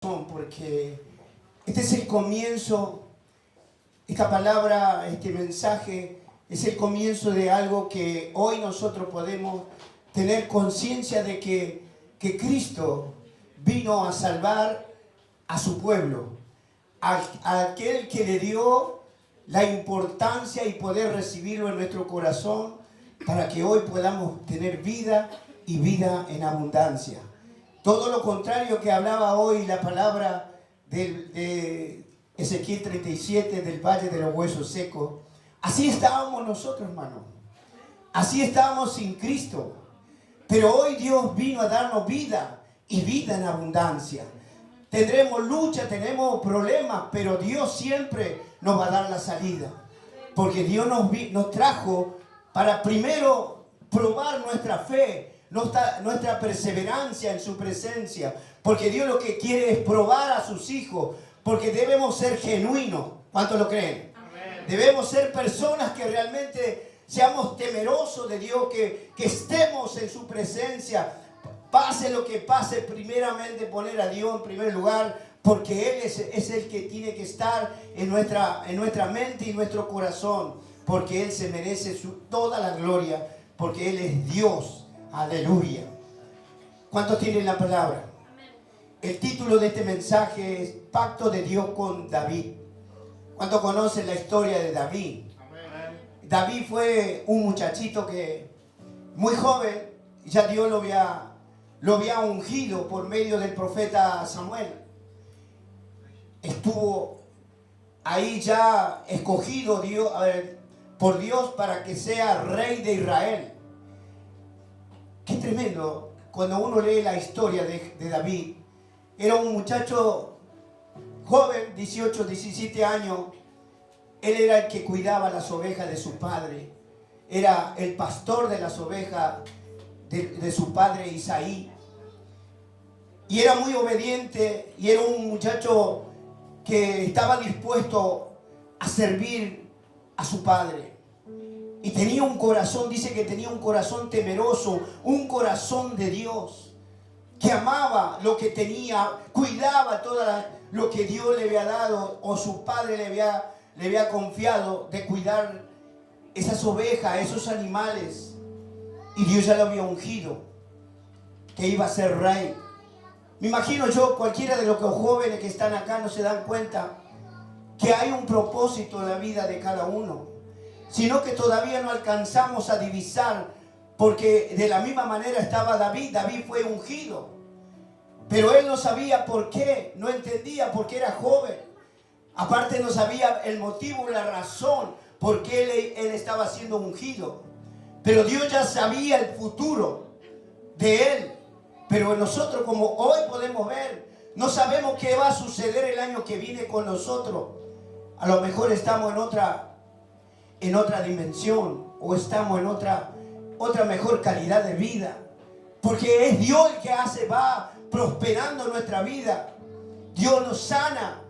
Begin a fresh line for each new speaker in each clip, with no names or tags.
Porque este es el comienzo, esta palabra, este mensaje es el comienzo de algo que hoy nosotros podemos tener conciencia de que Cristo vino a salvar a su pueblo, a aquel que le dio la importancia y poder recibirlo en nuestro corazón para que hoy podamos tener vida y vida en abundancia. Todo lo contrario que hablaba hoy la palabra de Ezequiel 37 del Valle de los Huesos Secos. Así estábamos nosotros, hermano. Así estábamos sin Cristo. Pero hoy Dios vino a darnos vida y vida en abundancia. Tendremos lucha, tenemos problemas, pero Dios siempre nos va a dar la salida. Porque Dios nos trajo para primero probar nuestra fe, nuestra perseverancia en su presencia. Porque Dios lo que quiere es probar a sus hijos. Porque debemos ser genuinos. ¿Cuántos lo creen? Amén. Debemos ser personas que realmente seamos temerosos de Dios, que estemos en su presencia. Pase lo que pase, primeramente poner a Dios en primer lugar, porque Él es el que tiene que estar en nuestra mente y nuestro corazón, porque Él se merece toda la gloria, porque Él es Dios. Aleluya. ¿Cuántos tienen la palabra? El título de este mensaje es Pacto de Dios con David. ¿Cuántos conocen la historia de David? Amén. David fue un muchachito que muy joven, ya Dios lo había ungido por medio del profeta Samuel. Estuvo ahí ya escogido por Dios para que sea rey de Israel. Qué tremendo cuando uno lee la historia de David. Era un muchacho joven, 18, 17 años. Él era el que cuidaba las ovejas de su padre. Era el pastor de las ovejas de su padre Isaí. Y era muy obediente y era un muchacho que estaba dispuesto a servir a su padre. Y tenía un corazón, dice que tenía un corazón temeroso, un corazón de Dios, que amaba lo que tenía, cuidaba todo lo que Dios le había dado o su padre le había confiado de cuidar esas ovejas, esos animales. Y Dios ya lo había ungido, que iba a ser rey. Me imagino yo, cualquiera de los jóvenes que están acá no se dan cuenta que hay un propósito en la vida de cada uno, sino que todavía no alcanzamos a divisar, porque de la misma manera estaba David. David fue ungido, pero él no sabía por qué, no entendía por qué era joven. Aparte no sabía el motivo, la razón por qué él estaba siendo ungido. Pero Dios ya sabía el futuro de él. Pero nosotros, como hoy podemos ver, no sabemos qué va a suceder el año que viene con nosotros. A lo mejor estamos en otra dimensión, o estamos en otra mejor calidad de vida, porque es Dios el que va prosperando nuestra vida. Dios nos sana.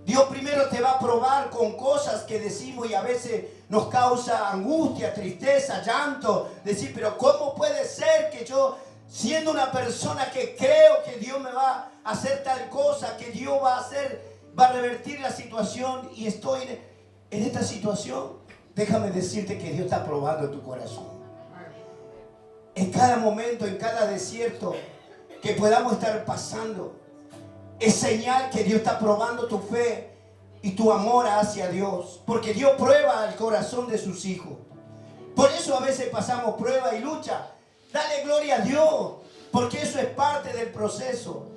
Dios primero te va a probar con cosas que decimos y a veces nos causa angustia, tristeza, llanto. Decir, pero ¿cómo puede ser que yo, siendo una persona que creo que Dios me va a hacer tal cosa, que Dios va a revertir la situación, y estoy en esta situación? Déjame decirte que Dios está probando tu corazón. En cada momento, en cada desierto que podamos estar pasando, es señal que Dios está probando tu fe y tu amor hacia Dios. Porque Dios prueba el corazón de sus hijos. Por eso a veces pasamos prueba y lucha. Dale gloria a Dios, porque eso es parte del proceso.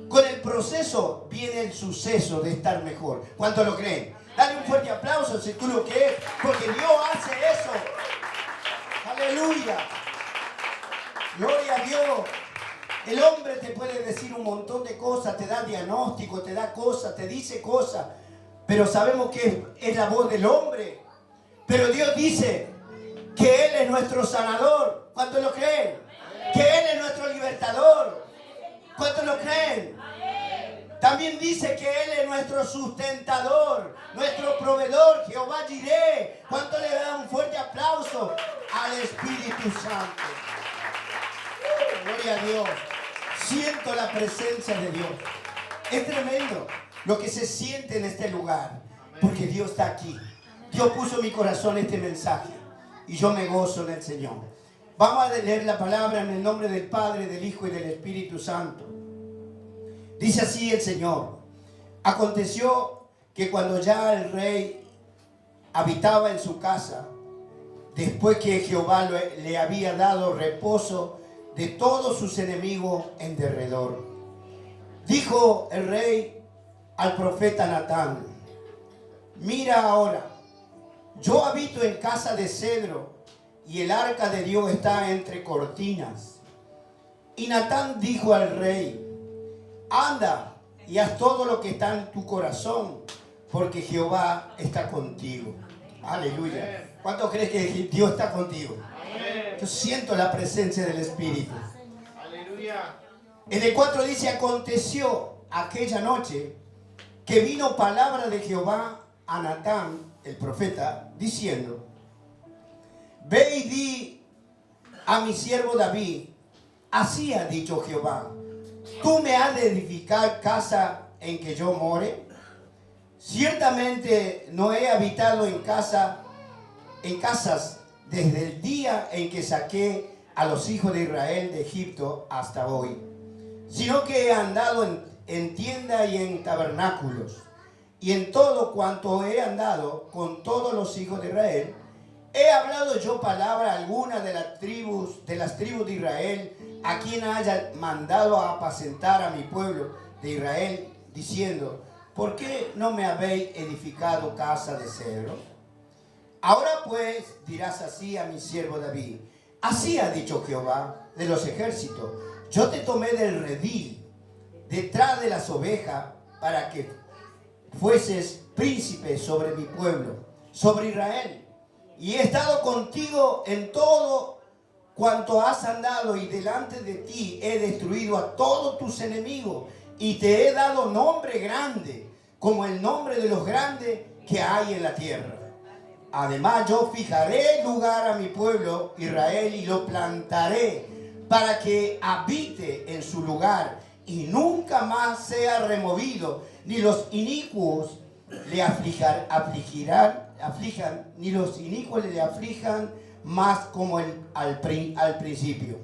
Con el proceso viene el suceso de estar mejor. ¿Cuántos lo creen? Dale un fuerte aplauso si tú lo crees, porque Dios hace eso. Aleluya. Gloria a Dios. El hombre te puede decir un montón de cosas, te da diagnóstico, te da cosas, te dice cosas, pero sabemos que es la voz del hombre. Pero Dios dice que Él es nuestro sanador. ¿Cuántos lo creen? Que Él es nuestro libertador. ¿Cuántos lo creen? También dice que Él es nuestro sustentador, nuestro proveedor, Jehová Jireh. ¿Cuánto le dan un fuerte aplauso al Espíritu Santo? Gloria a Dios. Siento la presencia de Dios. Es tremendo lo que se siente en este lugar, porque Dios está aquí. Dios puso en mi corazón este mensaje y yo me gozo en el Señor. Vamos a leer la palabra en el nombre del Padre, del Hijo y del Espíritu Santo. Dice así el Señor: aconteció que cuando ya el rey habitaba en su casa, después que Jehová le había dado reposo de todos sus enemigos en derredor, dijo el rey al profeta Natán: mira ahora, yo habito en casa de cedro y el arca de Dios está entre cortinas. Y Natán dijo al rey: anda y haz todo lo que está en tu corazón, porque Jehová está contigo. Aleluya. ¿Cuánto crees que Dios está contigo? Amén. Yo siento la presencia del Espíritu. Aleluya. En el 4 dice: aconteció aquella noche que vino palabra de Jehová a Natán, el profeta, diciendo: ve y di a mi siervo David, así ha dicho Jehová, tú me has de edificar casa en que yo more. Ciertamente no he habitado en casas desde el día en que saqué a los hijos de Israel de Egipto hasta hoy, sino que he andado en tienda y en tabernáculos, y en todo cuanto he andado con todos los hijos de Israel, he hablado yo palabra alguna de las tribus de Israel, a quien haya mandado a apacentar a mi pueblo de Israel, diciendo: ¿por qué no me habéis edificado casa de cedro? Ahora pues dirás así a mi siervo David: así ha dicho Jehová de los ejércitos, yo te tomé del redil, detrás de las ovejas, para que fueses príncipe sobre mi pueblo, sobre Israel. Y he estado contigo en todo cuanto has andado, y delante de ti he destruido a todos tus enemigos, y te he dado nombre grande, como el nombre de los grandes que hay en la tierra. Además yo fijaré lugar a mi pueblo Israel, y lo plantaré para que habite en su lugar, y nunca más sea removido, ni los inicuos le aflijan, ni los inicuos le aflijan más como al principio.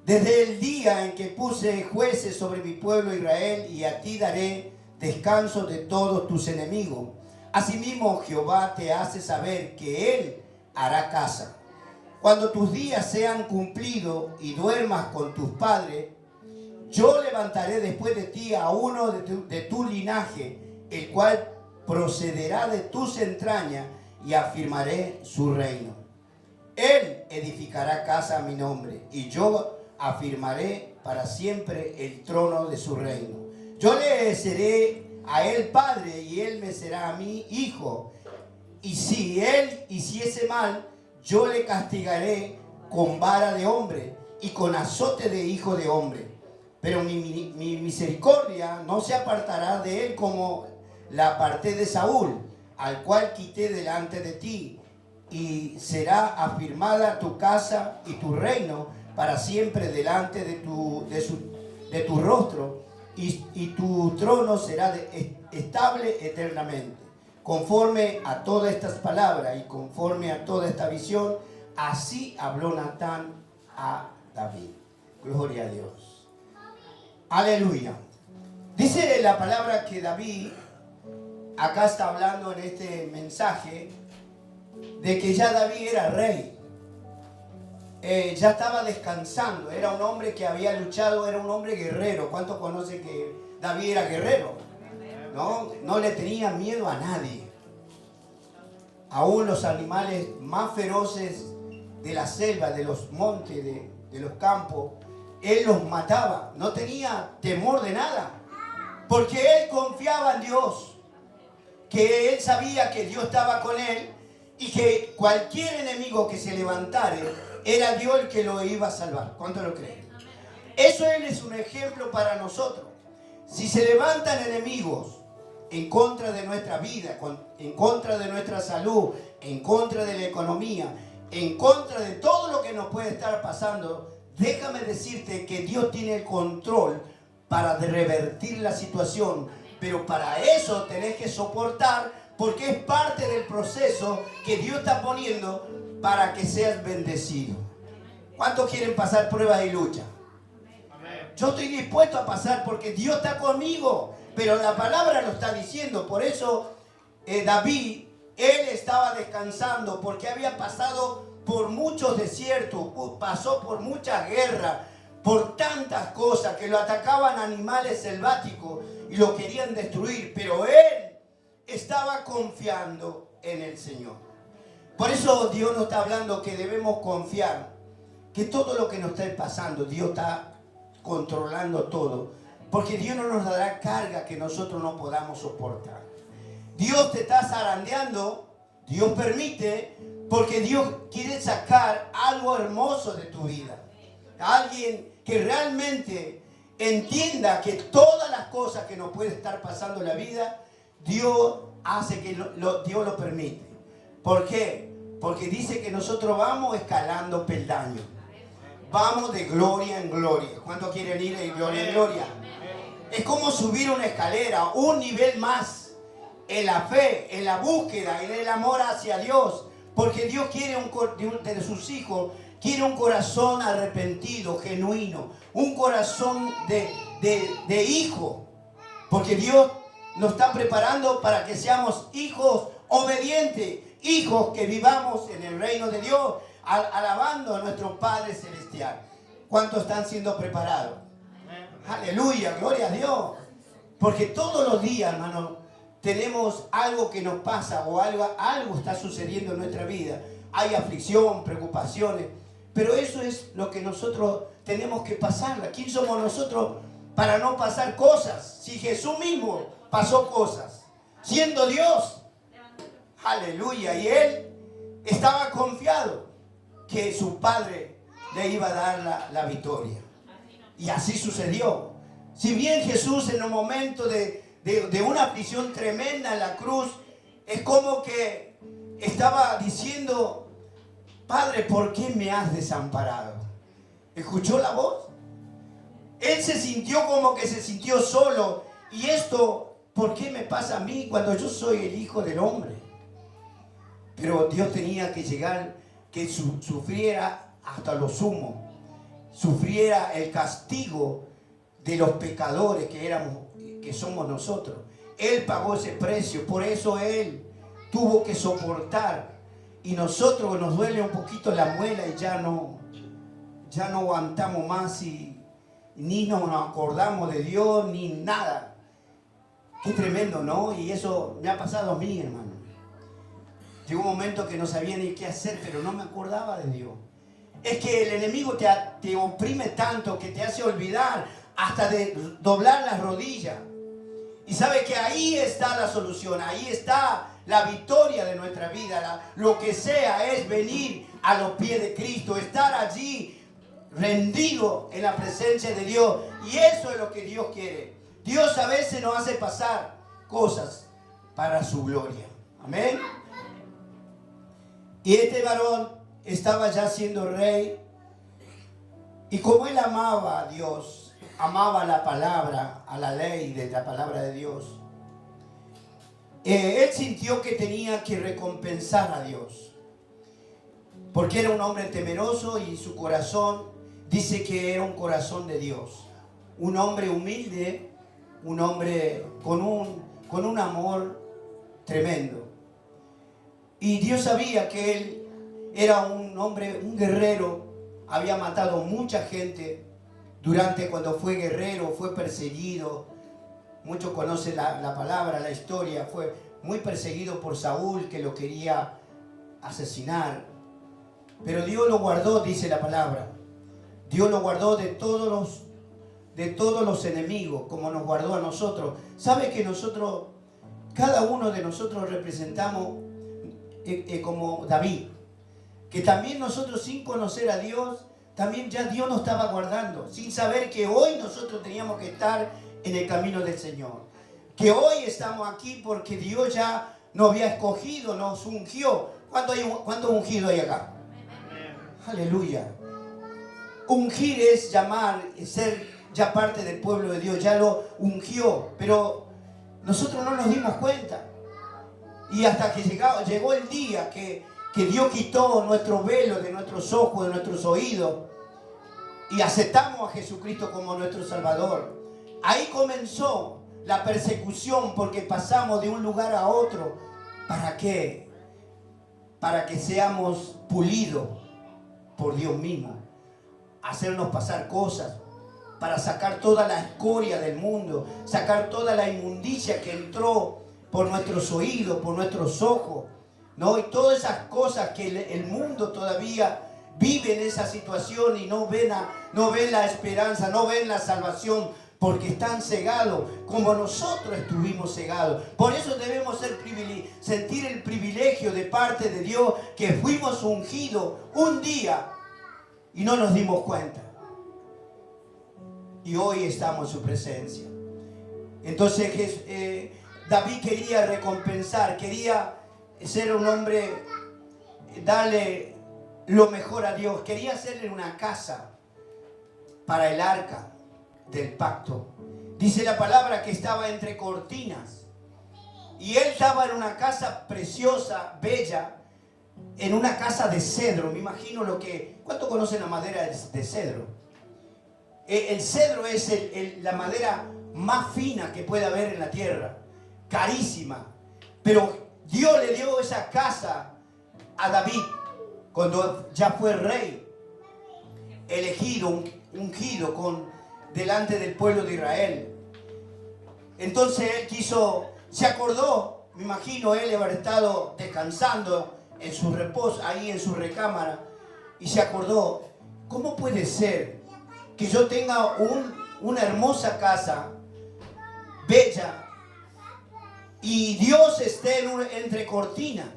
Desde el día en que puse jueces sobre mi pueblo Israel, y a ti daré descanso de todos tus enemigos. Asimismo Jehová te hace saber que Él hará casa. Cuando tus días sean cumplidos y duermas con tus padres, yo levantaré después de ti a uno de tu linaje, el cual procederá de tus entrañas, y afirmaré su reino. Él edificará casa a mi nombre, y yo afirmaré para siempre el trono de su reino. Yo le seré a él padre, y él me será a mí hijo. Y si él hiciese mal, yo le castigaré con vara de hombre y con azote de hijo de hombre. Pero mi misericordia no se apartará de él como la aparté de Saúl, al cual quité delante de ti, y será afirmada tu casa y tu reino para siempre delante de tu rostro, y tu trono será estable eternamente. Conforme a todas estas palabras y conforme a toda esta visión, así habló Natán a David. Gloria a Dios. Aleluya. Dice la palabra que David acá está hablando en este mensaje de que ya David era rey. Ya estaba descansando. Era un hombre que había luchado, era un hombre guerrero. ¿Cuántos conocen que David era guerrero? No le tenía miedo a nadie. Aún los animales más feroces de la selva, de los montes, de los campos, él los mataba. No tenía temor de nada, porque él confiaba en Dios, que él sabía que Dios estaba con él, y que cualquier enemigo que se levantare, era Dios el que lo iba a salvar. ¿Cuánto lo creen? Eso él es un ejemplo para nosotros. Si se levantan enemigos en contra de nuestra vida, en contra de nuestra salud, en contra de la economía, en contra de todo lo que nos puede estar pasando, déjame decirte que Dios tiene el control para revertir la situación. Pero para eso tenés que soportar, porque es parte del proceso que Dios está poniendo para que seas bendecido. ¿Cuántos quieren pasar pruebas y lucha? Yo estoy dispuesto a pasar porque Dios está conmigo, pero la palabra lo está diciendo. Por eso David, él estaba descansando porque había pasado por muchos desiertos, pasó por muchas guerras, por tantas cosas, que lo atacaban animales selváticos y lo querían destruir, pero él estaba confiando en el Señor. Por eso Dios nos está hablando que debemos confiar, que todo lo que nos está pasando, Dios está controlando todo, porque Dios no nos dará carga que nosotros no podamos soportar. Dios te está zarandeando, Dios permite, porque Dios quiere sacar algo hermoso de tu vida. Alguien que realmente entienda que todas las cosas que nos puede estar pasando en la vida, Dios hace que Dios lo permite. ¿Por qué? Porque dice que nosotros vamos escalando peldaños. Vamos de gloria en gloria. ¿Cuántos quieren ir de gloria en gloria? Es como subir una escalera, un nivel más en la fe, en la búsqueda, en el amor hacia Dios. Porque Dios quiere de sus hijos, quiere un corazón arrepentido, genuino, un corazón de hijo. Porque Dios nos está preparando para que seamos hijos obedientes, hijos que vivamos en el reino de Dios, alabando a nuestro Padre Celestial. ¿Cuántos están siendo preparados? Aleluya, gloria a Dios. Porque todos los días, hermano, tenemos algo que nos pasa o algo está sucediendo en nuestra vida. Hay aflicción, preocupaciones, pero eso es lo que nosotros tenemos que pasar. ¿Quién somos nosotros para no pasar cosas? Si Jesús mismo pasó cosas, siendo Dios. Aleluya. Y Él estaba confiado que su Padre le iba a dar la victoria. Y así sucedió. Si bien Jesús en un momento de una aflicción tremenda en la cruz, es como que estaba diciendo: Padre, ¿por qué me has desamparado? ¿Escuchó la voz? Él se sintió como que se sintió solo. Y esto, ¿por qué me pasa a mí cuando yo soy el Hijo del Hombre? Pero Dios tenía que llegar, que sufriera hasta lo sumo, sufriera el castigo de los pecadores que somos nosotros. Él pagó ese precio, por eso Él tuvo que soportar. Y nosotros nos duele un poquito la muela y ya no aguantamos más y ni nos acordamos de Dios ni nada. Qué tremendo, ¿no? Y eso me ha pasado a mí, hermano. Llegó un momento que no sabía ni qué hacer, pero no me acordaba de Dios. Es que el enemigo te oprime tanto que te hace olvidar hasta de doblar las rodillas. Y sabe que ahí está la solución, ahí está la victoria de nuestra vida. Lo que sea es venir a los pies de Cristo, estar allí rendido en la presencia de Dios. Y eso es lo que Dios quiere. Dios a veces nos hace pasar cosas para su gloria. Amén. Y este varón estaba ya siendo rey. Y como él amaba a Dios, amaba la palabra, a la ley de la palabra de Dios, él sintió que tenía que recompensar a Dios. Porque era un hombre temeroso y su corazón dice que era un corazón de Dios. Un hombre humilde, un hombre con un amor tremendo. Y Dios sabía que él era un hombre, un guerrero, había matado mucha gente cuando fue guerrero, fue perseguido. Muchos conocen la palabra, la historia. Fue muy perseguido por Saúl, que lo quería asesinar. Pero Dios lo guardó, dice la palabra. Dios lo guardó de todos los enemigos, como nos guardó a nosotros. ¿Sabe que nosotros, cada uno de nosotros representamos como David? Que también nosotros, sin conocer a Dios, también ya Dios nos estaba guardando, sin saber que hoy nosotros teníamos que estar en el camino del Señor. Que hoy estamos aquí porque Dios ya nos había escogido, nos ungió. ¿Cuántos ungidos hay acá? Aleluya. Ungir es llamar, es ser ya parte del pueblo de Dios, ya lo ungió, pero nosotros no nos dimos cuenta. Y hasta que llegó el día que Dios quitó nuestro velo de nuestros ojos, de nuestros oídos, y aceptamos a Jesucristo como nuestro Salvador. Ahí comenzó la persecución, porque pasamos de un lugar a otro. ¿Para qué? Para que seamos pulidos por Dios mismo, hacernos pasar cosas, para sacar toda la escoria del mundo, sacar toda la inmundicia que entró por nuestros oídos, por nuestros ojos, ¿no? Y todas esas cosas que el mundo todavía vive en esa situación y no ven la esperanza, no ven la salvación, porque están cegados, como nosotros estuvimos cegados. Por eso debemos sentir el privilegio de parte de Dios, que fuimos ungidos un día y no nos dimos cuenta. Y hoy estamos en su presencia. Entonces David quería recompensar, quería ser un hombre, darle lo mejor a Dios. Quería hacerle una casa para el arca del pacto. Dice la palabra que estaba entre cortinas. Y él estaba en una casa preciosa, bella, en una casa de cedro. Me imagino ¿cuánto conocen la madera de cedro? El cedro es la madera más fina que puede haber en la tierra, carísima. Pero Dios le dio esa casa a David cuando ya fue rey, elegido, ungido delante del pueblo de Israel. Entonces él se acordó, me imagino él haber estado descansando en su reposo, ahí en su recámara, y se acordó, ¿cómo puede ser que yo tenga una hermosa casa, bella, y Dios esté entre cortinas?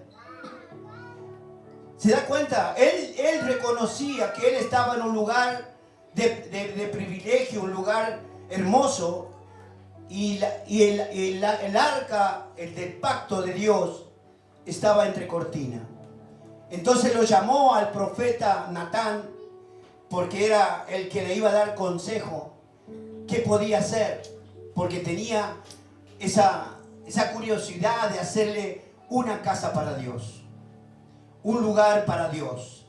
¿Se da cuenta? Él reconocía que él estaba en un lugar de privilegio, un lugar hermoso, y el arca, el del pacto de Dios, estaba entre cortinas. Entonces lo llamó al profeta Natán, porque era el que le iba a dar consejo qué podía hacer, porque tenía esa curiosidad de hacerle una casa para Dios, un lugar para Dios.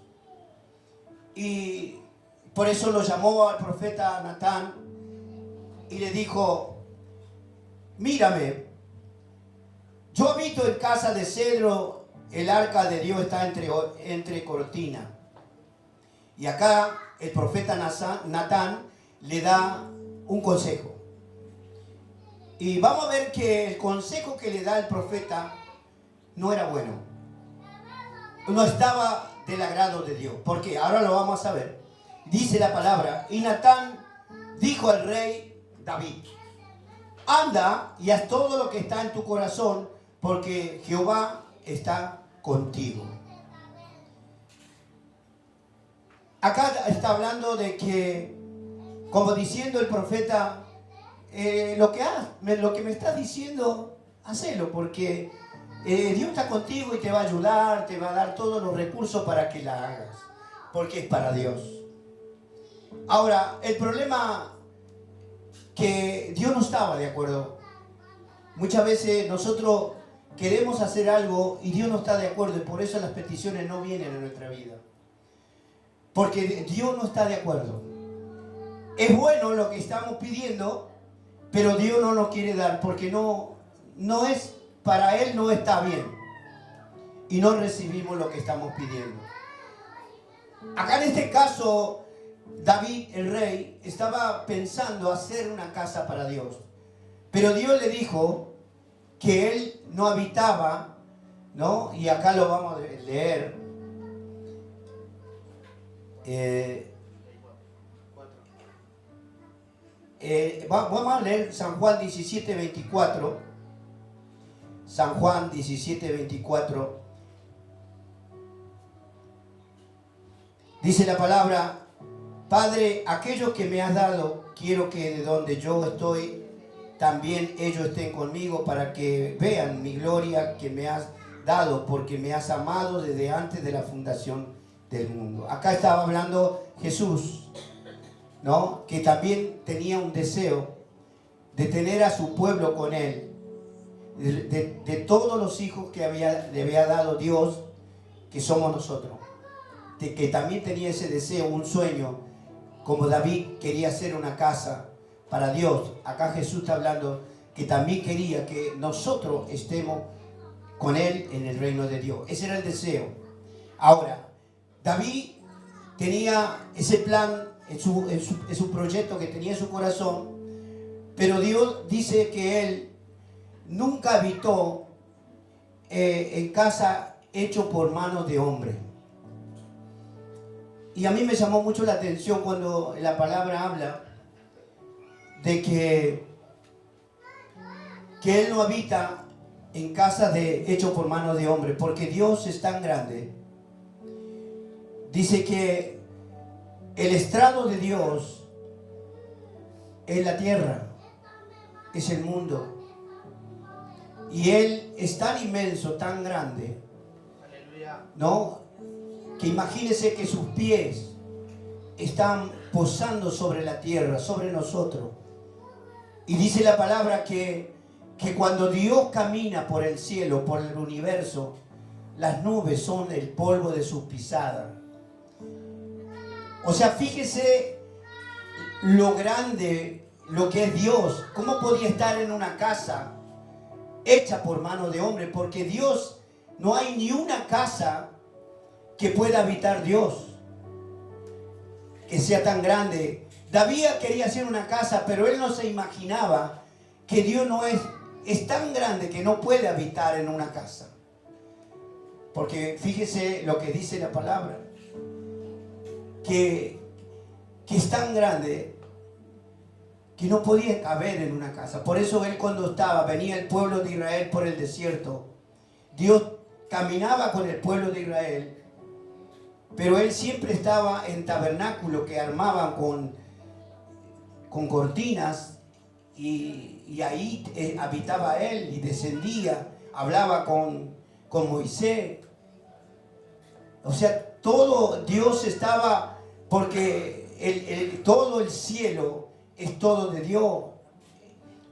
Y por eso lo llamó al profeta Natán y le dijo: mírame, yo habito en casa de cedro, el arca de Dios está entre cortinas. Y acá el profeta Natán le da un consejo. Y vamos a ver que el consejo que le da el profeta no era bueno. No estaba del agrado de Dios. ¿Por qué? Ahora lo vamos a ver. Dice la palabra: y Natán dijo al rey David: anda y haz todo lo que está en tu corazón, porque Jehová está contigo. Acá está hablando de que, como diciendo el profeta, lo que me estás diciendo, hacelo, porque Dios está contigo y te va a ayudar, te va a dar todos los recursos para que la hagas, porque es para Dios. Ahora, el problema que Dios no estaba de acuerdo. Muchas veces nosotros queremos hacer algo y Dios no está de acuerdo, y por eso las peticiones no vienen a nuestra vida. Porque Dios no está de acuerdo. Es bueno lo que estamos pidiendo, pero Dios no nos quiere dar, porque no es, para Él no está bien. Y no recibimos lo que estamos pidiendo. Acá en este caso, David, el rey, estaba pensando hacer una casa para Dios. Pero Dios le dijo que él no habitaba, ¿no? Y acá lo vamos a leer. Vamos a leer San Juan 17:24. San Juan 17:24. Dice la palabra: Padre, aquellos que me has dado, quiero que de donde yo estoy, también ellos estén conmigo, para que vean mi gloria que me has dado, porque me has amado desde antes de la fundación del mundo. Acá estaba hablando Jesús. ¿no? Que también tenía un deseo de tener a su pueblo con él, de todos los hijos que le había dado Dios, que somos nosotros, de que también tenía ese deseo, un sueño, como David quería hacer una casa para Dios. Acá Jesús está hablando que también quería que nosotros estemos con él en el reino de Dios. Ese era el deseo. Ahora, David tenía ese plan en su proyecto que tenía en su corazón, pero Dios dice que él nunca habitó en casa hecho por manos de hombre. Y a mí me llamó mucho la atención cuando la palabra habla de que él no habita en casa hecho por manos de hombre, porque Dios es tan grande. Dice que el estrado de Dios es la tierra, es el mundo. Y Él es tan inmenso, tan grande, ¿no? Que imagínese que sus pies están posando sobre la tierra, sobre nosotros. Y dice la palabra que cuando Dios camina por el cielo, por el universo, las nubes son el polvo de sus pisadas. O sea, fíjese lo grande, lo que es Dios. ¿Cómo podía estar en una casa hecha por mano de hombre? Porque Dios, no hay ni una casa que pueda habitar Dios, que sea tan grande. David quería hacer una casa, pero él no se imaginaba que Dios no es tan grande que no puede habitar en una casa. Porque fíjese lo que dice la palabra, que es tan grande que no podía caber en una casa. Por eso él, cuando venía el pueblo de Israel por el desierto, Dios caminaba con el pueblo de Israel, pero él siempre estaba en tabernáculo que armaban con cortinas, y ahí habitaba él y descendía, hablaba con Moisés. O sea, todo Dios estaba, porque todo el cielo es todo de Dios.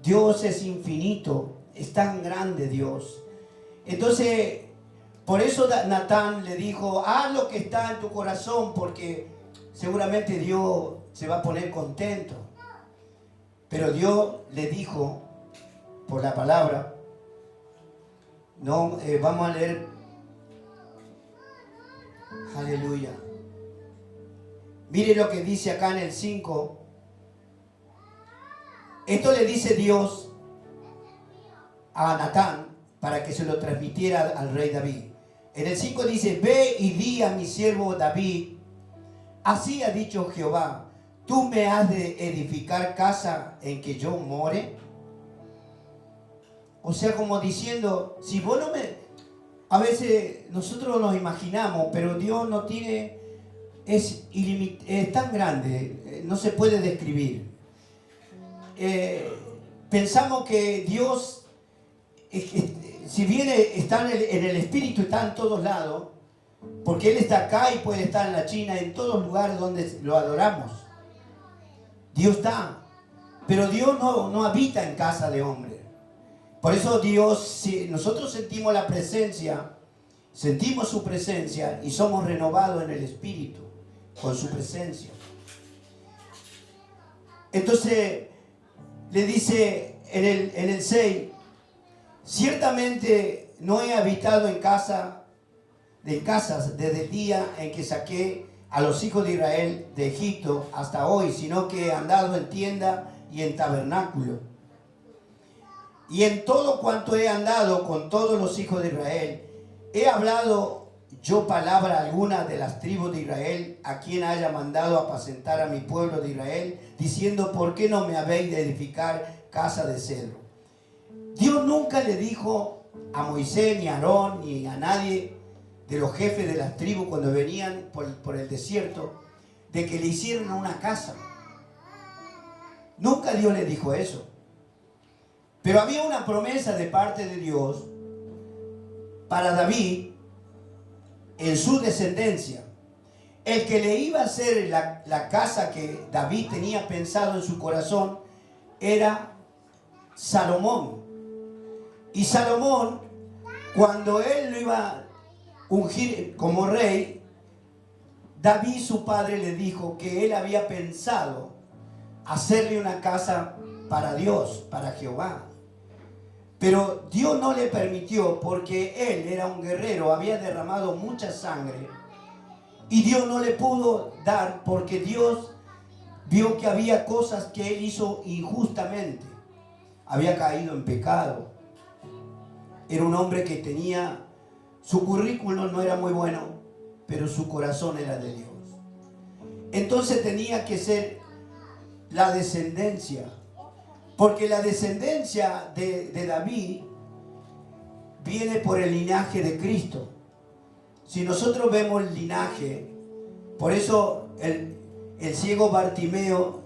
Dios es infinito, es tan grande Dios. Entonces, por eso Natán le dijo: haz lo que está en tu corazón, porque seguramente Dios se va a poner contento. Pero Dios le dijo, por la palabra, no, vamos a leer, aleluya. Mire lo que dice acá en el 5. Esto le dice Dios a Natán para que se lo transmitiera al rey David. En el 5 dice: ve y di a mi siervo David, así ha dicho Jehová, ¿tú me has de edificar casa en que yo more? O sea, como diciendo, si vos no me... A veces nosotros nos imaginamos, pero Dios no tiene... Es tan grande, no se puede describir. Pensamos que Dios, si bien está en el Espíritu, está en todos lados, porque Él está acá y puede estar en la China, en todos los lugares donde lo adoramos. Dios está, pero Dios no habita en casa de hombre. Por eso Dios, si nosotros sentimos la presencia, sentimos su presencia y somos renovados en el Espíritu con su presencia. Entonces le dice en el 6: ciertamente no he habitado en casas desde el día en que saqué a los hijos de Israel de Egipto hasta hoy, sino que he andado en tienda y en tabernáculo. Y en todo cuanto he andado con todos los hijos de Israel, he hablado yo palabra alguna de las tribus de Israel, a quien haya mandado apacentar a mi pueblo de Israel, diciendo: ¿por qué no me habéis de edificar casa de cedro? Dios nunca le dijo a Moisés, ni a Aarón, ni a nadie de los jefes de las tribus cuando venían por el desierto, de que le hicieran una casa. Nunca Dios le dijo eso. Pero había una promesa de parte de Dios para David en su descendencia. el que le iba a hacer la casa que David tenía pensado en su corazón era Salomón. Y Salomón, cuando él lo iba a ungir como rey, David, su padre, le dijo que él había pensado hacerle una casa para Dios, para Jehová. Pero Dios no le permitió, porque él era un guerrero, había derramado mucha sangre. Y Dios no le pudo dar, porque Dios vio que había cosas que él hizo injustamente. Había caído en pecado. Era un hombre que tenía, su currículum no era muy bueno, pero su corazón era de Dios. Entonces tenía que ser la descendencia, porque la descendencia de David viene por el linaje de Cristo. Si nosotros vemos el linaje, por eso el ciego Bartimeo,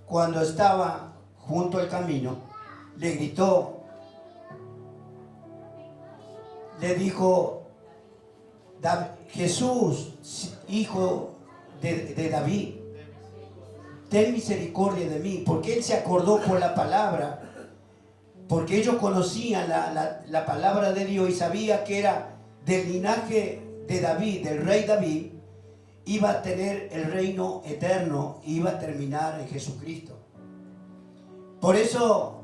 cuando estaba junto al camino, le gritó, le dijo, Jesús, hijo de David, ten misericordia de mí, porque él se acordó por la palabra, porque ellos conocían la palabra de Dios y sabía que era del linaje de David, del rey David, iba a tener el reino eterno, iba a terminar en Jesucristo. Por eso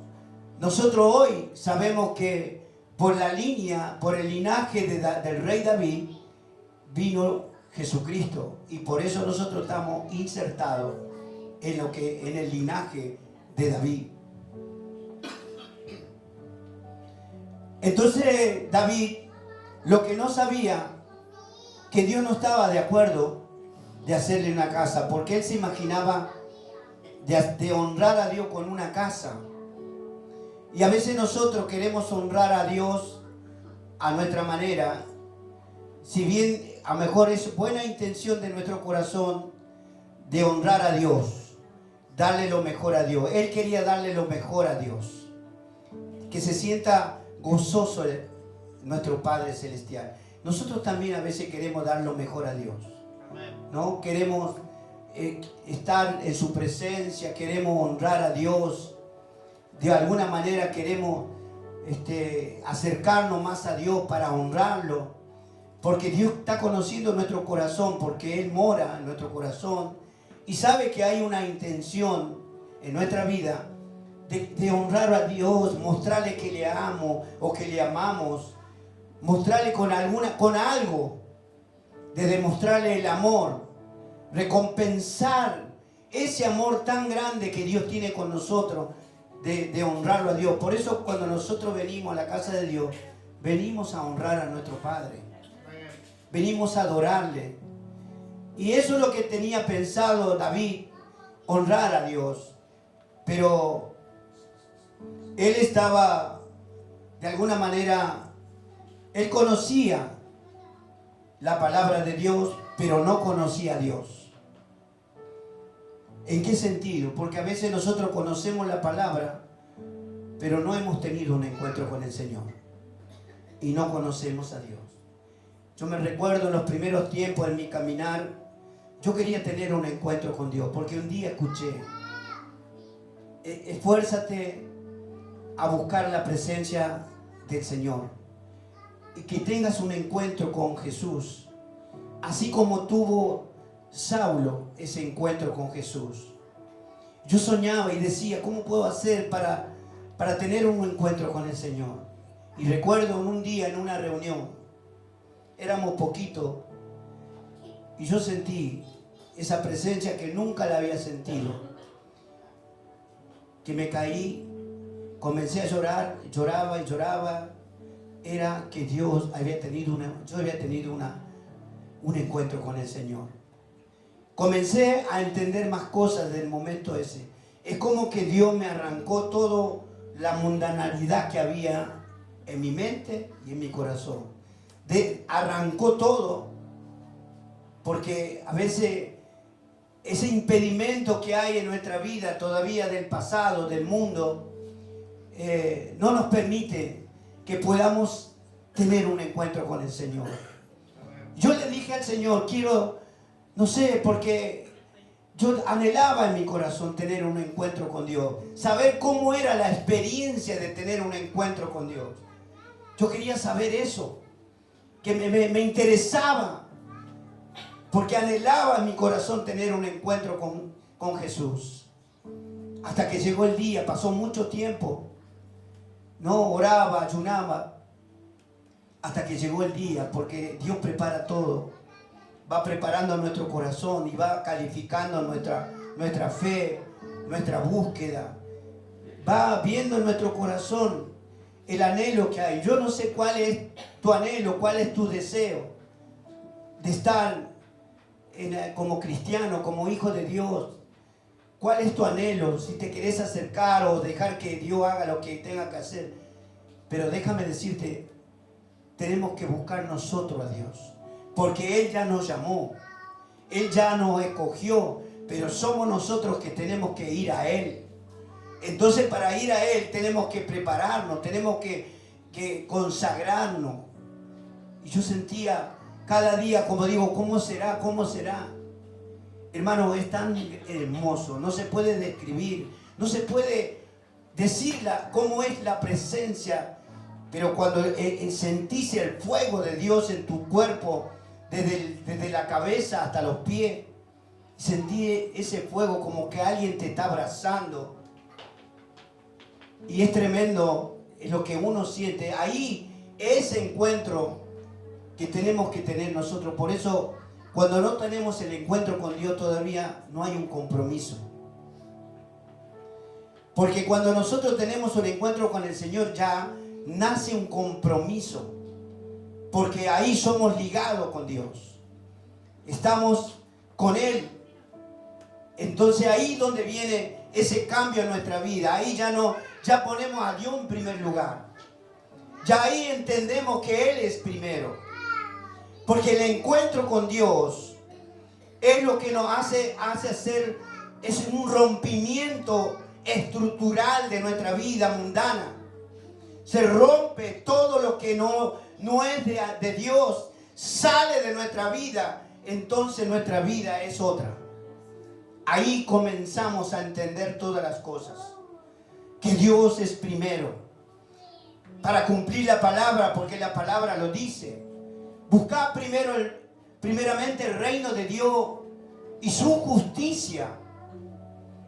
nosotros hoy sabemos que por la línea, por el linaje del rey David, vino Jesucristo, y por eso nosotros estamos insertados en el linaje de David. Entonces David, lo que no sabía, que Dios no estaba de acuerdo de hacerle una casa, porque él se imaginaba de honrar a Dios con una casa. Y a veces nosotros queremos honrar a Dios a nuestra manera, si bien a lo mejor es buena intención de nuestro corazón de honrar a Dios, darle lo mejor a Dios. Él quería darle lo mejor a Dios, que se sienta gozoso nuestro Padre Celestial. Nosotros también a veces queremos dar lo mejor a Dios, ¿no? Queremos estar en su presencia, queremos honrar a Dios. De alguna manera queremos acercarnos más a Dios para honrarlo, porque Dios está conociendo nuestro corazón, porque Él mora en nuestro corazón y sabe que hay una intención en nuestra vida de honrar a Dios, mostrarle que le amo o que le amamos, mostrarle con algo, de demostrarle el amor, recompensar ese amor tan grande que Dios tiene con nosotros, de honrarlo a Dios. Por eso cuando nosotros venimos a la casa de Dios, venimos a honrar a nuestro Padre, venimos a adorarle. Y eso es lo que tenía pensado David, honrar a Dios. Pero él estaba, de alguna manera, él conocía la palabra de Dios, pero no conocía a Dios. ¿En qué sentido? Porque a veces nosotros conocemos la palabra, pero no hemos tenido un encuentro con el Señor y no conocemos a Dios. Yo me recuerdo en los primeros tiempos de mi caminar, yo quería tener un encuentro con Dios, porque un día escuché, esfuérzate a buscar la presencia del Señor y que tengas un encuentro con Jesús, así como tuvo Saulo ese encuentro con Jesús. Yo soñaba y decía, ¿cómo puedo hacer para tener un encuentro con el Señor? Y recuerdo un día en una reunión, éramos poquitos, y yo sentí esa presencia que nunca la había sentido, que me caí, comencé a llorar, lloraba y lloraba. Era que yo había tenido un encuentro con el Señor. Comencé a entender más cosas del momento ese. Es como que Dios me arrancó toda la mundanalidad que había en mi mente y en mi corazón. Arrancó todo, porque a veces ese impedimento que hay en nuestra vida todavía del pasado, del mundo, no nos permite que podamos tener un encuentro con el Señor. Yo le dije al Señor, quiero No sé, porque yo anhelaba en mi corazón tener un encuentro con Dios. Saber cómo era la experiencia de tener un encuentro con Dios. Yo quería saber eso. Que me interesaba. Porque anhelaba en mi corazón tener un encuentro con Jesús. Hasta que llegó el día, pasó mucho tiempo. No, oraba, ayunaba. Hasta que llegó el día, porque Dios prepara todo. Va preparando nuestro corazón y va calificando nuestra fe, nuestra búsqueda. Va viendo en nuestro corazón el anhelo que hay. Yo no sé cuál es tu anhelo, cuál es tu deseo de estar como cristiano, como hijo de Dios. ¿Cuál es tu anhelo? Si te querés acercar o dejar que Dios haga lo que tenga que hacer. Pero déjame decirte, tenemos que buscar nosotros a Dios. Porque Él ya nos llamó. Él ya nos escogió. Pero somos nosotros que tenemos que ir a Él. Entonces para ir a Él tenemos que prepararnos. Tenemos que consagrarnos. Y yo sentía cada día, como digo, ¿cómo será? ¿Cómo será? Hermano, es tan hermoso, no se puede describir, no se puede decir cómo es la presencia, pero cuando sentís el fuego de Dios en tu cuerpo, desde la cabeza hasta los pies, sentí ese fuego como que alguien te está abrazando. Y es tremendo lo que uno siente. Ahí, ese encuentro que tenemos que tener nosotros. Por eso, cuando no tenemos el encuentro con Dios todavía no hay un compromiso. Porque cuando nosotros tenemos un encuentro con el Señor ya nace un compromiso. Porque ahí somos ligados con Dios. Estamos con Él. Entonces ahí donde viene ese cambio en nuestra vida. Ahí ya ponemos a Dios en primer lugar. Ya ahí entendemos que Él es primero. Porque el encuentro con Dios es lo que nos hace hacer, es un rompimiento estructural de nuestra vida mundana. Se rompe todo lo que no es de Dios, sale de nuestra vida, entonces nuestra vida es otra. Ahí comenzamos a entender todas las cosas. Que Dios es primero. Para cumplir la palabra, porque la palabra lo dice. Buscad primeramente el reino de Dios y su justicia.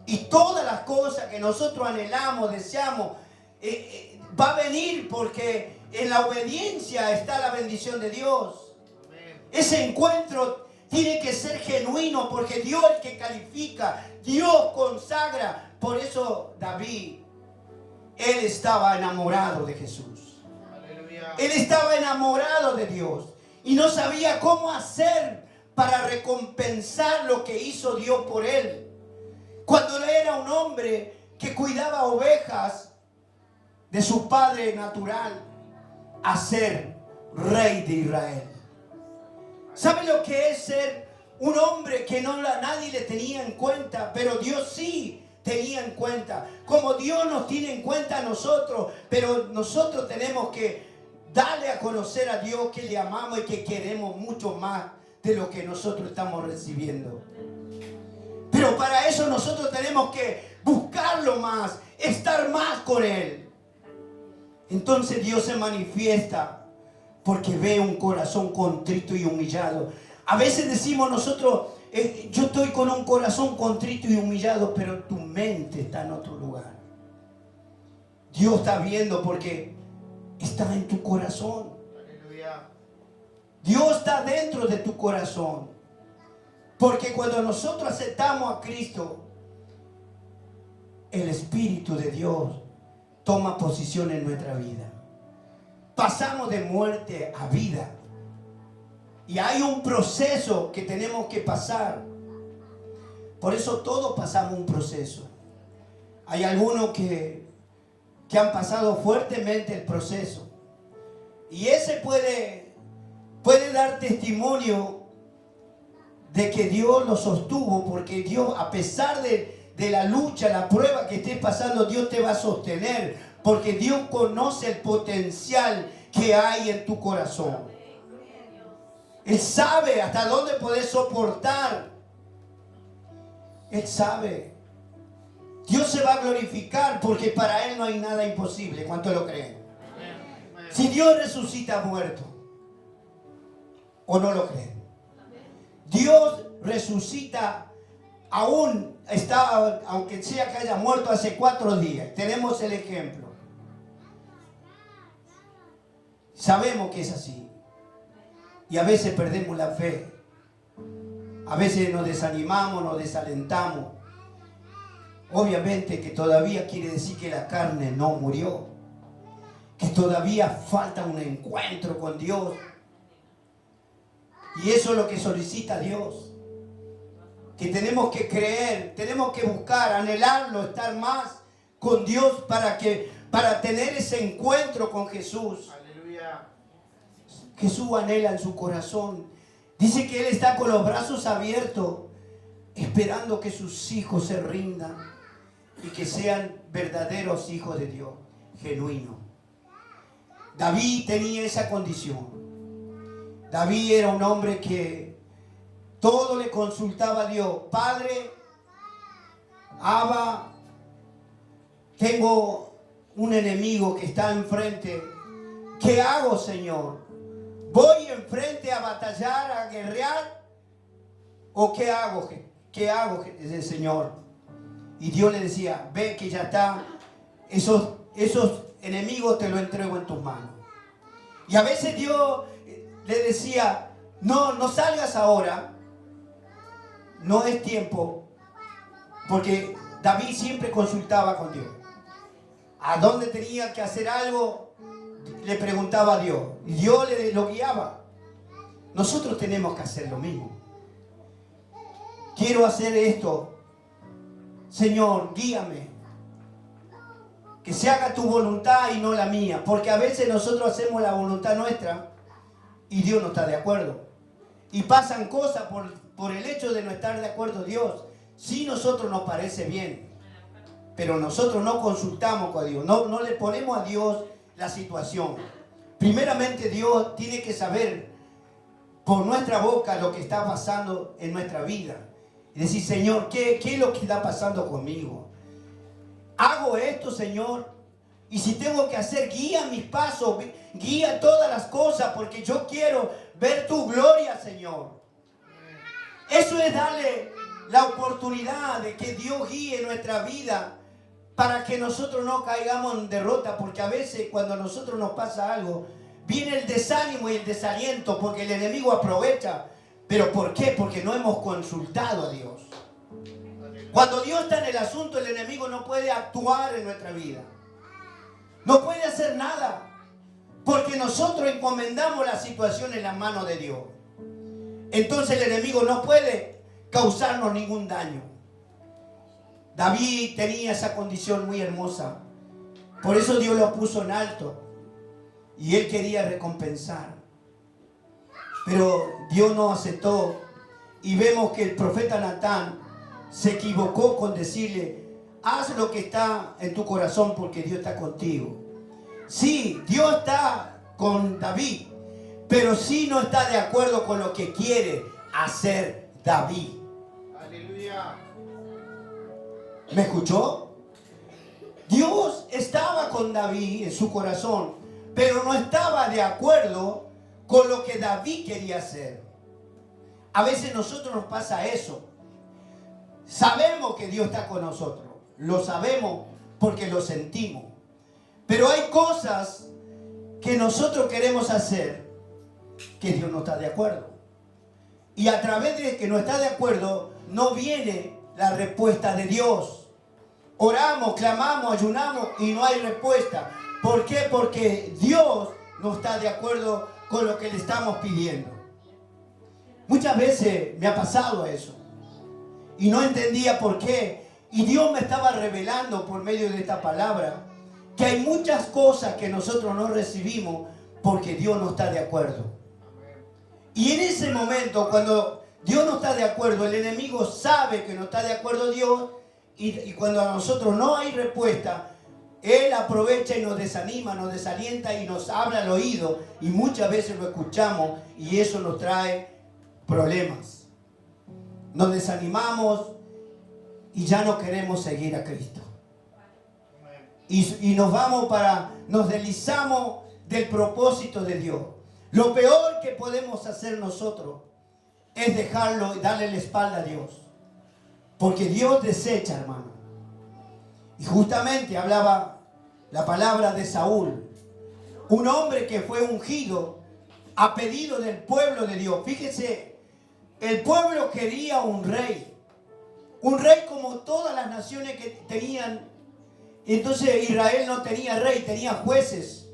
Y todas las cosas que nosotros anhelamos, deseamos, va a venir porque en la obediencia está la bendición de Dios. Ese encuentro tiene que ser genuino porque Dios es el que califica, Dios consagra. Por eso David, él estaba enamorado de Jesús. Aleluya. Él estaba enamorado de Dios. Y no sabía cómo hacer para recompensar lo que hizo Dios por él. Cuando él era un hombre que cuidaba ovejas de su padre natural, a ser rey de Israel. ¿Sabe lo que es ser un hombre que nadie le tenía en cuenta? Pero Dios sí tenía en cuenta. Como Dios nos tiene en cuenta a nosotros, pero nosotros tenemos que darle a conocer a Dios que le amamos y que queremos mucho más de lo que nosotros estamos recibiendo. Pero para eso nosotros tenemos que buscarlo más, estar más con Él. Entonces Dios se manifiesta porque ve un corazón contrito y humillado. A veces decimos nosotros, yo estoy con un corazón contrito y humillado, pero tu mente está en otro lugar. Dios está viendo porque está en tu corazón. Aleluya. Dios está dentro de tu corazón. Porque cuando nosotros aceptamos a Cristo, el Espíritu de Dios toma posición en nuestra vida. Pasamos de muerte a vida. Y hay un proceso que tenemos que pasar. Por eso todos pasamos un proceso. Hay algunos que han pasado fuertemente el proceso. Y ese puede dar testimonio de que Dios lo sostuvo, porque Dios, a pesar de la lucha, la prueba que estés pasando, Dios te va a sostener, porque Dios conoce el potencial que hay en tu corazón. Él sabe hasta dónde podés soportar. Él sabe. Dios se va a glorificar porque para Él no hay nada imposible. ¿Cuánto lo creen? Si Dios resucita muerto, ¿o no lo creen? Dios resucita aún, aunque sea que haya muerto hace 4 días. Tenemos el ejemplo. Sabemos que es así. Y a veces perdemos la fe. A veces nos desanimamos, nos desalentamos. Obviamente que todavía quiere decir que la carne no murió. Que todavía falta un encuentro con Dios. Y eso es lo que solicita Dios. Que tenemos que creer, tenemos que buscar, anhelarlo, estar más con Dios para tener ese encuentro con Jesús. Aleluya. Jesús anhela en su corazón. Dice que Él está con los brazos abiertos, esperando que sus hijos se rindan y que sean verdaderos hijos de Dios, genuinos. David tenía esa condición. David era un hombre que todo le consultaba a Dios. Padre, Abba, tengo un enemigo que está enfrente. ¿Qué hago, Señor? ¿Voy enfrente a batallar, a guerrear? ¿O qué hago? ¿Qué hago, Señor? Y Dios le decía, ve que ya está, esos enemigos te los entrego en tus manos. Y a veces Dios le decía, no salgas ahora, no es tiempo, porque David siempre consultaba con Dios. A dónde tenía que hacer algo, le preguntaba a Dios, y Dios lo guiaba. Nosotros tenemos que hacer lo mismo. Quiero hacer esto, Señor, guíame. Que se haga tu voluntad y no la mía, porque a veces nosotros hacemos la voluntad nuestra y Dios no está de acuerdo. Y pasan cosas por el hecho de no estar de acuerdo Dios. Sí, nosotros nos parece bien, pero nosotros no consultamos con Dios, no le ponemos a Dios la situación. Primeramente Dios tiene que saber por nuestra boca lo que está pasando en nuestra vida. Y decir, Señor, ¿qué es lo que está pasando conmigo? Hago esto, Señor, y si tengo que hacer, guía mis pasos, guía todas las cosas, porque yo quiero ver tu gloria, Señor. Eso es darle la oportunidad de que Dios guíe nuestra vida para que nosotros no caigamos en derrota, porque a veces cuando a nosotros nos pasa algo, viene el desánimo y el desaliento, porque el enemigo aprovecha. ¿Pero por qué? Porque no hemos consultado a Dios. Cuando Dios está en el asunto, el enemigo no puede actuar en nuestra vida. No puede hacer nada. Porque nosotros encomendamos la situación en las manos de Dios. Entonces el enemigo no puede causarnos ningún daño. David tenía esa condición muy hermosa. Por eso Dios lo puso en alto. Y él quería recompensar. Pero Dios no aceptó. Y vemos que el profeta Natán se equivocó con decirle, haz lo que está en tu corazón porque Dios está contigo. Sí, Dios está con David, pero sí no está de acuerdo con lo que quiere hacer David. Aleluya. ¿Me escuchó? Dios estaba con David en su corazón, pero no estaba de acuerdo con lo que David quería hacer. A veces a nosotros nos pasa eso. Sabemos que Dios está con nosotros. Lo sabemos porque lo sentimos. Pero hay cosas que nosotros queremos hacer que Dios no está de acuerdo. Y a través de que no está de acuerdo, no viene la respuesta de Dios. Oramos, clamamos, ayunamos y no hay respuesta. ¿Por qué? Porque Dios no está de acuerdo con lo que le estamos pidiendo. Muchas veces me ha pasado eso. Y no entendía por qué. Y Dios me estaba revelando por medio de esta palabra que hay muchas cosas que nosotros no recibimos porque Dios no está de acuerdo. Y en ese momento, cuando Dios no está de acuerdo, el enemigo sabe que no está de acuerdo Dios. Y cuando a nosotros no hay respuesta, Él aprovecha y nos desanima, nos desalienta y nos habla al oído. Y muchas veces lo escuchamos y eso nos trae problemas. Nos desanimamos y ya no queremos seguir a Cristo. Y nos deslizamos del propósito de Dios. Lo peor que podemos hacer nosotros es dejarlo y darle la espalda a Dios. Porque Dios desecha, hermano. Y justamente hablaba la palabra de Saúl, un hombre que fue ungido a pedido del pueblo de Dios. Fíjese, el pueblo quería un rey como todas las naciones que tenían. Entonces Israel no tenía rey, tenía jueces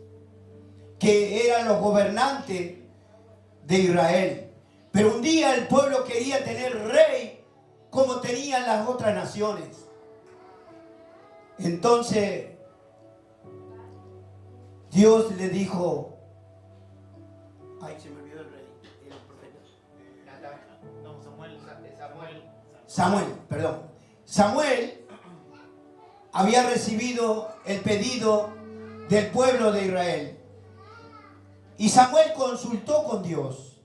que eran los gobernantes de Israel. Pero un día el pueblo quería tener rey como tenían las otras naciones. Entonces Dios le dijo, ay, se me olvidó el rey, el profeta. Samuel había recibido el pedido del pueblo de Israel. Y Samuel consultó con Dios.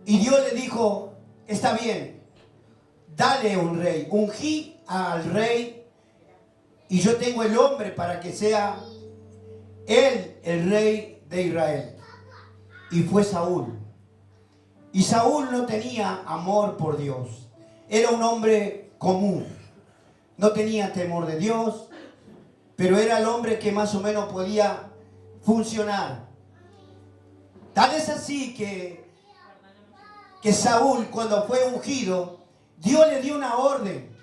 Y Dios le dijo, está bien, dale un rey, ungí al rey y yo tengo el hombre para que sea él el rey de Israel. Y fue Saúl. Y Saúl no tenía amor por Dios. Era un hombre común. No tenía temor de Dios, pero era el hombre que más o menos podía funcionar. Tal es así que Saúl, cuando fue ungido, Dios le dio una orden.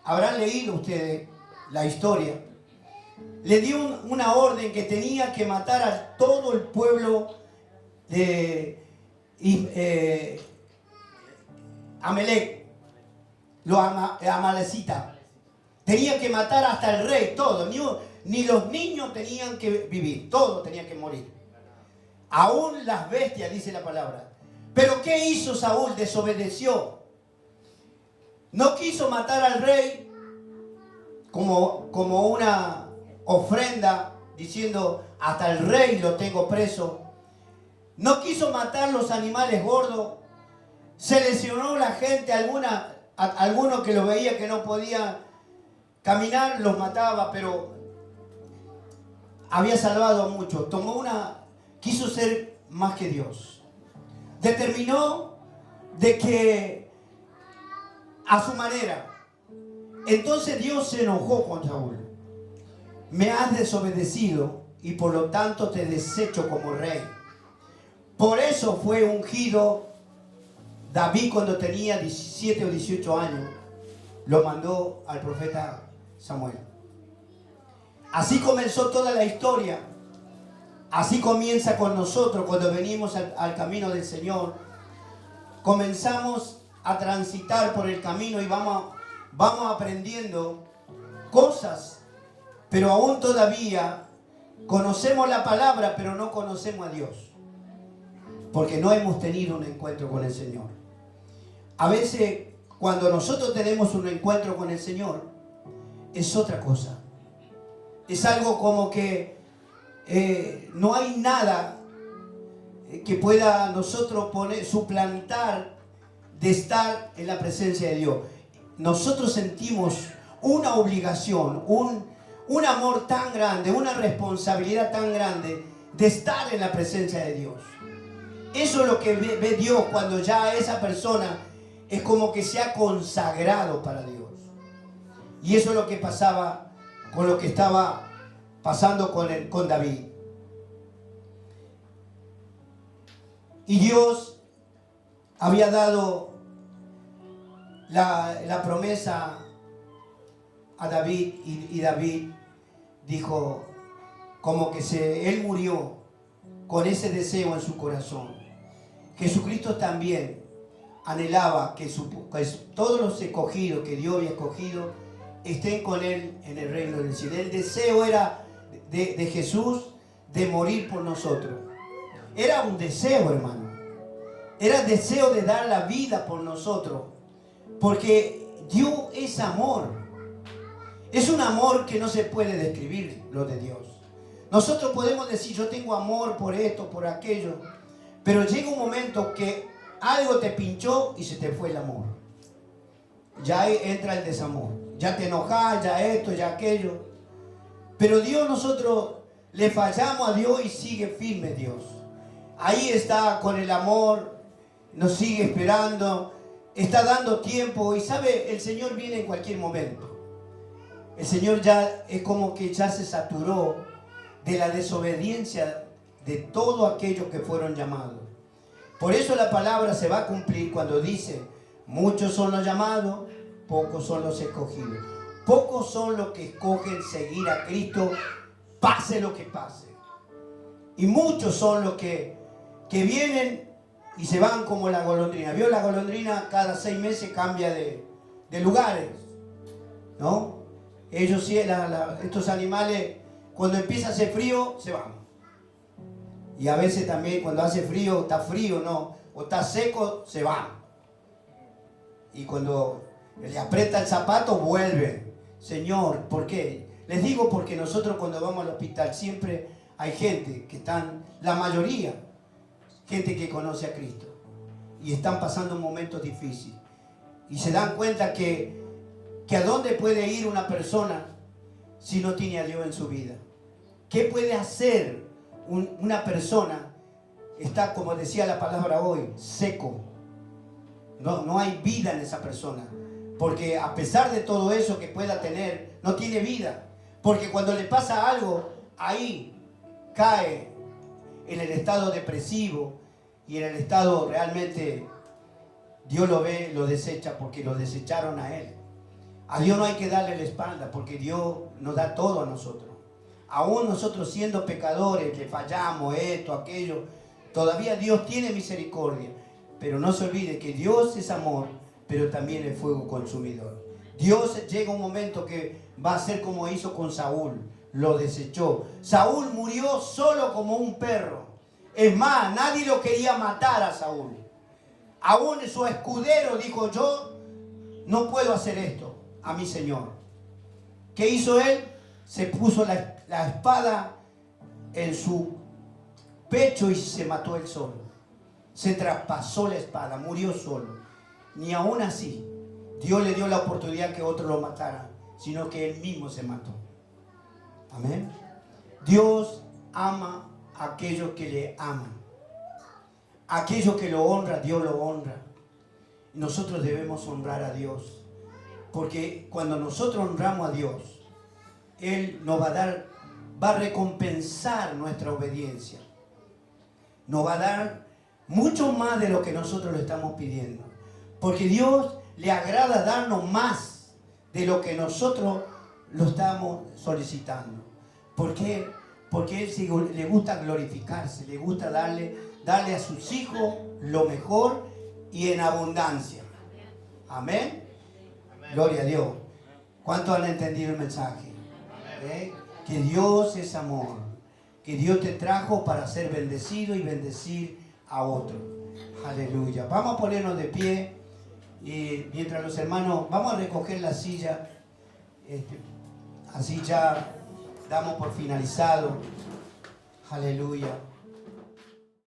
Habrán leído ustedes la historia. Le dio una orden que tenía que matar a todo el pueblo de Amalek, los amalecitas. Tenía que matar hasta el rey, todo. Ni los niños tenían que vivir, todos tenían que morir. Aún las bestias, dice la palabra. Pero ¿qué hizo Saúl? Desobedeció. No quiso matar al rey como una ofrenda, diciendo, hasta el rey lo tengo preso. No quiso matar los animales gordos. Se lesionó la gente, algunos que lo veía que no podía caminar, los mataba, pero había salvado a muchos. Quiso ser más que Dios. Determinó de que a su manera. Entonces Dios se enojó con Saúl. Me has desobedecido y por lo tanto te desecho como rey. Por eso fue ungido David cuando tenía 17 o 18 años. Lo mandó al profeta Samuel. Así comenzó toda la historia. Así comienza con nosotros cuando venimos al camino del Señor. Comenzamos a transitar por el camino y vamos aprendiendo cosas. Pero aún todavía conocemos la palabra, pero no conocemos a Dios. Porque no hemos tenido un encuentro con el Señor. A veces, cuando nosotros tenemos un encuentro con el Señor, es otra cosa. Es algo como que no hay nada que pueda nosotros suplantar de estar en la presencia de Dios. Nosotros sentimos una obligación, un amor tan grande, una responsabilidad tan grande de estar en la presencia de Dios. Eso es lo que ve Dios cuando ya esa persona es como que se ha consagrado para Dios. Y eso es lo que pasaba con lo que estaba pasando con David. Y Dios había dado la promesa a David y David dijo como que él murió con ese deseo en su corazón. Jesucristo también anhelaba que todos los escogidos que Dios había escogido estén con Él en el reino del cielo. El deseo era de Jesús de morir por nosotros. Era un deseo, hermano. Era el deseo de dar la vida por nosotros. Porque Dios es amor. Es un amor que no se puede describir, lo de Dios. Nosotros podemos decir, yo tengo amor por esto, por aquello, pero llega un momento que algo te pinchó y se te fue el amor. Ya ahí entra el desamor. Ya te enojas, ya esto, ya aquello. Pero Dios, nosotros le fallamos a Dios y sigue firme Dios. Ahí está con el amor, nos sigue esperando, está dando tiempo y sabe, el Señor viene en cualquier momento. El Señor ya es como que ya se saturó de la desobediencia de todos aquellos que fueron llamados. Por eso la palabra se va a cumplir cuando dice, muchos son los llamados, pocos son los escogidos. Pocos son los que escogen seguir a Cristo, pase lo que pase. Y muchos son los que vienen y se van como la golondrina. ¿Vio la golondrina? Cada 6 meses cambia de lugares, ¿no? Ellos sí, estos animales, cuando empieza a hacer frío, se van. Y a veces también cuando hace frío, está frío, ¿no? O está seco, se van. Y cuando le aprieta el zapato, vuelven. Señor, ¿por qué? Les digo porque nosotros cuando vamos al hospital siempre hay gente que están, la mayoría, gente que conoce a Cristo. Y están pasando un momento difícil. Y se dan cuenta que a dónde puede ir una persona si no tiene a Dios en su vida. ¿Qué puede hacer una persona? Está, como decía la palabra hoy, seco. No hay vida en esa persona. Porque a pesar de todo eso que pueda tener, no tiene vida. Porque cuando le pasa algo, ahí cae en el estado depresivo y en el estado realmente, Dios lo ve, lo desecha porque lo desecharon a él. A Dios no hay que darle la espalda porque Dios nos da todo a nosotros. Aún nosotros siendo pecadores, le fallamos esto, aquello, todavía Dios tiene misericordia. Pero no se olvide que Dios es amor, pero también es fuego consumidor. Dios llega un momento que va a ser como hizo con Saúl, lo desechó. Saúl murió solo como un perro. Es más, nadie lo quería matar a Saúl. Aún su escudero dijo, yo no puedo hacer esto a mi Señor. ¿Qué hizo él? Se puso la espada en su pecho y se mató él solo. Se traspasó la espada, murió solo. Ni aún así, Dios le dio la oportunidad que otro lo matara, sino que él mismo se mató. Amén. Dios ama a aquellos que le aman. Aquellos que lo honran, Dios lo honra. Nosotros debemos honrar a Dios. Porque cuando nosotros honramos a Dios, Él nos va a recompensar nuestra obediencia. Nos va a dar mucho más de lo que nosotros le estamos pidiendo. Porque Dios le agrada darnos más de lo que nosotros lo estamos solicitando. ¿Por qué? Porque Él le gusta glorificarse, le gusta darle a sus hijos lo mejor y en abundancia. Amén. Gloria a Dios. ¿Cuántos han entendido el mensaje? Que Dios es amor. Que Dios te trajo para ser bendecido y bendecir a otro. Aleluya. Vamos a ponernos de pie. Y mientras los hermanos, vamos a recoger la silla. Así ya damos por finalizado. Aleluya.